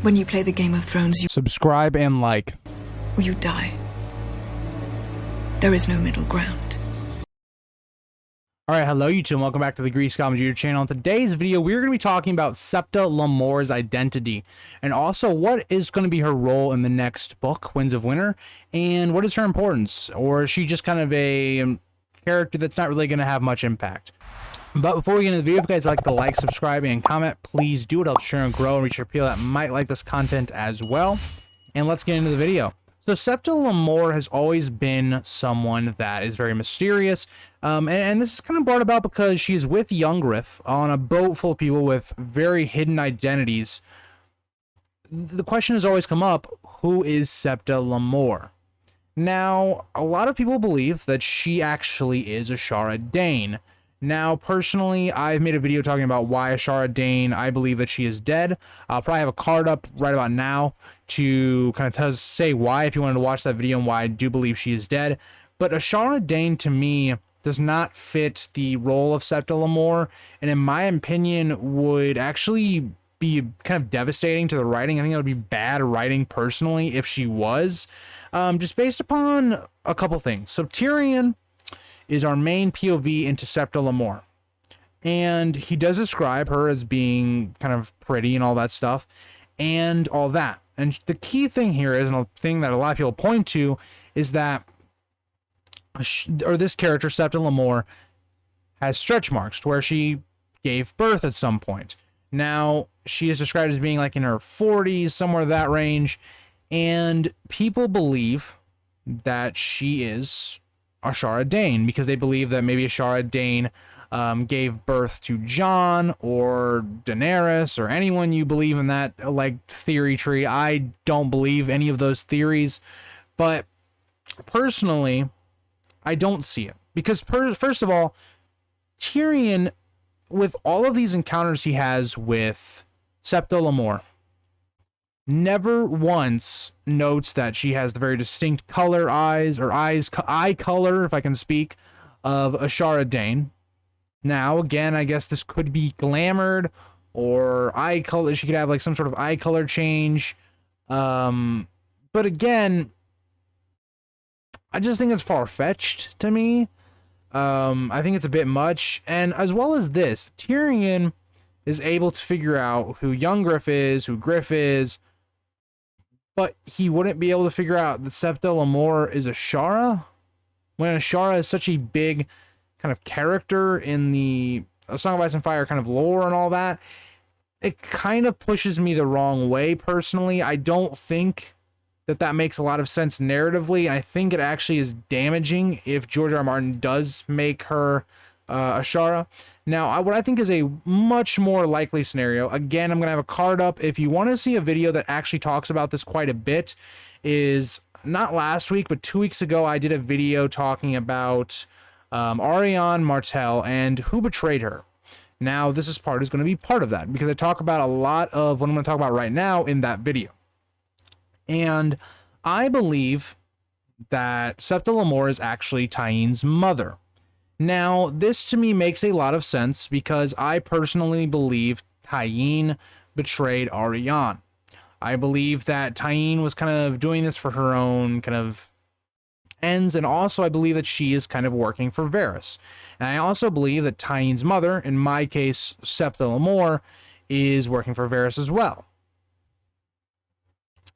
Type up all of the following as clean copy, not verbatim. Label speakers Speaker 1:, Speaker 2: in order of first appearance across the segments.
Speaker 1: When you play the Game of Thrones, you
Speaker 2: Subscribe and like.
Speaker 1: or you die. There is no middle ground.
Speaker 2: Alright, hello YouTube, and welcome back to the Grease Comedy YouTube channel. In today's video, we're going to be talking about Septa Lemore's identity, and also what is going to be her role in the next book, Winds of Winter, and what is her importance, or is she just kind of a character that's not really going to have much impact? But before we get into the video, if you guys like to like, subscribe, and comment, please do. It helps share and grow and reach your people that might like this content as well. And let's get into the video. So Septa Lemore has always been someone that is very mysterious, and this is kind of brought about because she's with young Griff on a boat full of people with very hidden identities. The question has always come up, who is Septa Lemore? Now, a lot of people believe that she actually is Ashara Dane. Now, personally, I've made a video talking about why Ashara Dane, I believe that she is dead. I'll probably have a card up right about now to kind of say why, if you wanted to watch that video, and why I do believe she is dead. But Ashara Dane, to me, does not fit the role of Septa Lemore, and in my opinion, would actually be kind of devastating to the writing. I think it would be bad writing, personally, if she was. Just based upon a couple things. So, Tyrion is our main POV into Septa Lemore, and he does describe her as being kind of pretty and all that stuff and all that. And the key thing here is, and a thing that a lot of people point to, is that this character, Septa Lemore, has stretch marks to where she gave birth at some point. Now, she is described as being like in her 40s, somewhere that range, and people believe that she is Ashara Dane, because they believe that maybe Ashara Dane gave birth to Jon or Daenerys or anyone you believe in that like theory tree. I don't believe any of those theories, but personally, I don't see it, because first of all, Tyrion, with all of these encounters he has with Septa Lemore, never once notes that she has the very distinct color eye color, if I can speak, of Ashara Dane. Now, again, I guess this could be glamored, or eye color. She could have like some sort of eye color change. But again, I just think it's far-fetched to me. I think it's a bit much. And as well as this, Tyrion is able to figure out who young Griff is, who Griff is, but he wouldn't be able to figure out that Septa Lemore is Ashara, when Ashara is such a big kind of character in the A Song of Ice and Fire kind of lore and all that. It kind of pushes me the wrong way, personally. I don't think that that makes a lot of sense narratively, and I think it actually is damaging if George R. Martin does make her Ashara. Now, what I think is a much more likely scenario, again, I'm going to have a card up. If you want to see a video that actually talks about this quite a bit, is not last week, but 2 weeks ago, I did a video talking about Arianne Martell and who betrayed her. Now, this part is going to be part of that, because I talk about a lot of what I'm going to talk about right now in that video. And I believe that Septa Lemore is actually Tyenne's mother. Now, this to me makes a lot of sense, because I personally believe Tyenne betrayed Arianne. I believe that Tyenne was kind of doing this for her own kind of ends, and also I believe that she is kind of working for Varys. And I also believe that Tyenne's mother, in my case, Septa Lemore, is working for Varys as well.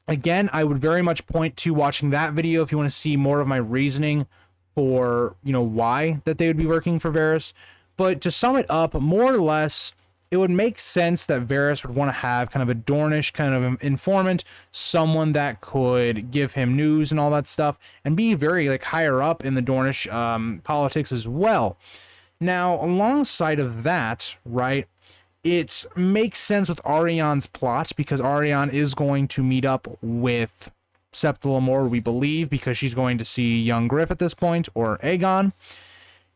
Speaker 2: Again, I would very much point to watching that video if you want to see more of my reasoning for, you know, why that they would be working for Varys. But to sum it up, more or less, it would make sense that Varys would want to have kind of a Dornish kind of informant, someone that could give him news and all that stuff, and be very like higher up in the Dornish politics as well. Now, alongside of that, right, it makes sense with Arianne's plot, because Arianne is going to meet up with Septa Lemore, we believe, because she's going to see young Griff at this point, or Aegon,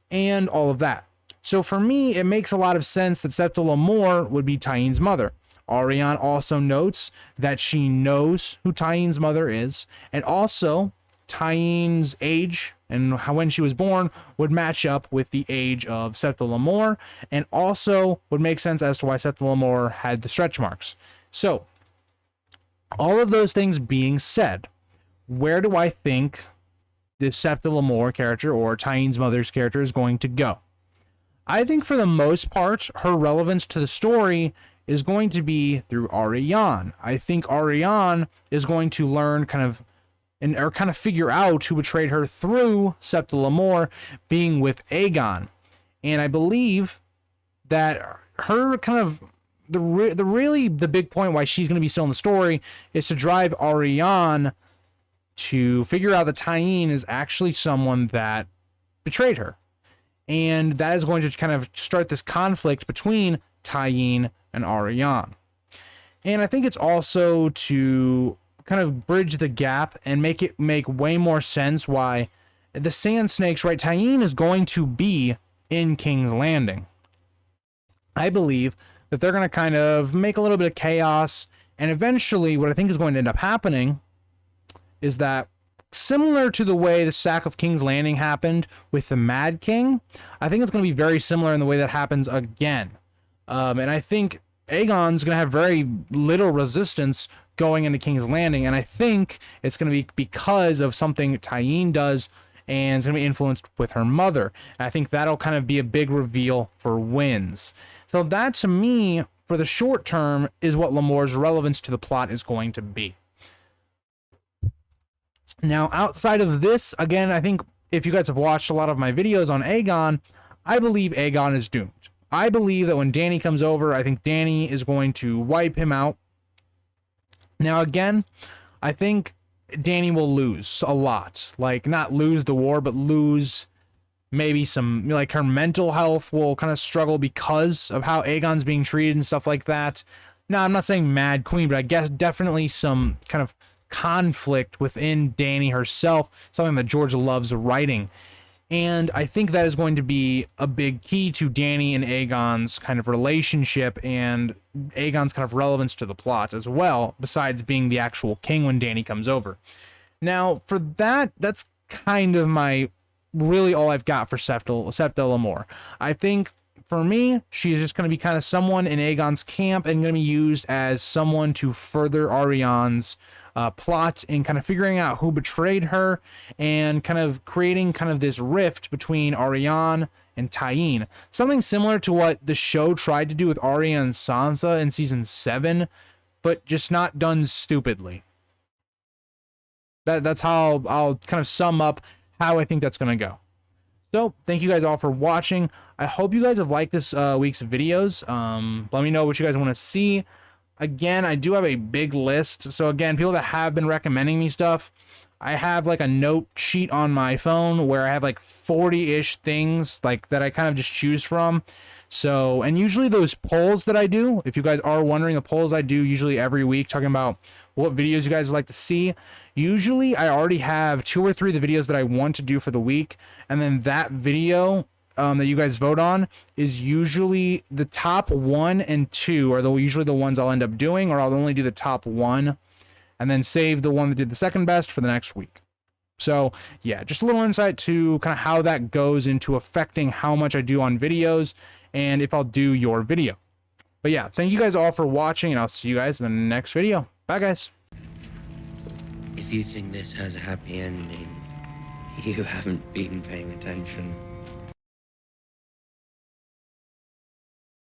Speaker 2: and all of that. So for me, it makes a lot of sense that Septa Lemore would be Tyenne's mother. Arianne also notes that she knows who Tyenne's mother is, and also Tyenne's age and when she was born would match up with the age of Septa Lemore, and also would make sense as to why Septa Lemore had the stretch marks. So All of those things being said, where do I think the Septa Lemore character, or Tyeen's mother's character, is going to go? I think for the most part, her relevance to the story is going to be through Ariane. I think Ariane is going to learn or figure out who betrayed her through Septa Lemore being with Aegon. And I believe that her the big point why she's going to be still in the story is to drive Ariane to figure out that Tyeen is actually someone that betrayed her. And that is going to kind of start this conflict between Tyeen and Ariane. And I think it's also to kind of bridge the gap and make it make way more sense why the Sand Snakes, right? Tyeen is going to be in King's Landing. I believe that they're going to kind of make a little bit of chaos. And eventually what I think is going to end up happening is that, similar to the way the sack of King's Landing happened with the Mad King, I think it's going to be very similar in the way that happens again. And I think Aegon's going to have very little resistance going into King's Landing, and I think it's going to be because of something Tyeen does, and it's going to be influenced with her mother. And I think that'll kind of be a big reveal for wins. So that, to me, for the short term, is what Lemore's relevance to the plot is going to be. Now, outside of this, again, I think if you guys have watched a lot of my videos on Aegon, I believe Aegon is doomed. I believe that when Dany comes over, I think Dany is going to wipe him out. Now, again, I think Dany will lose a lot. Like, not lose the war, but lose maybe some, like, her mental health will kind of struggle because of how Aegon's being treated and stuff like that. Now, I'm not saying Mad Queen, but I guess definitely some kind of conflict within Dany herself, something that George loves writing. And I think that is going to be a big key to Dany and Aegon's kind of relationship and Aegon's kind of relevance to the plot as well, besides being the actual king when Dany comes over. Now, for that, that's kind of really all I've got for Septa Lemore. I think for me, she's just going to be kind of someone in Aegon's camp and going to be used as someone to further Ariane's plot and kind of figuring out who betrayed her and kind of creating kind of this rift between Ariane and Tyeen. Something similar to what the show tried to do with Arya and Sansa in season 7, but just not done stupidly. That's how I'll kind of sum up how I think that's going to go. So, thank you guys all for watching. I hope you guys have liked this week's videos. Let me know what you guys want to see. Again, I do have a big list. So again, people that have been recommending me stuff, I have like a note sheet on my phone where I have like 40-ish things like that I kind of just choose from. So, and usually those polls that I do, if you guys are wondering, the polls I do usually every week talking about what videos you guys would like to see. Usually I already have 2 or 3 of the videos that I want to do for the week. And then that video that you guys vote on is usually the top 1 and 2 are usually the ones I'll end up doing, or I'll only do the top 1 and then save the one that did the second best for the next week. So yeah, just a little insight to kind of how that goes into affecting how much I do on videos and if I'll do your video. But yeah, thank you guys all for watching, and I'll see you guys in the next video. Bye, guys.
Speaker 3: If you think this has a happy ending, you haven't been paying attention.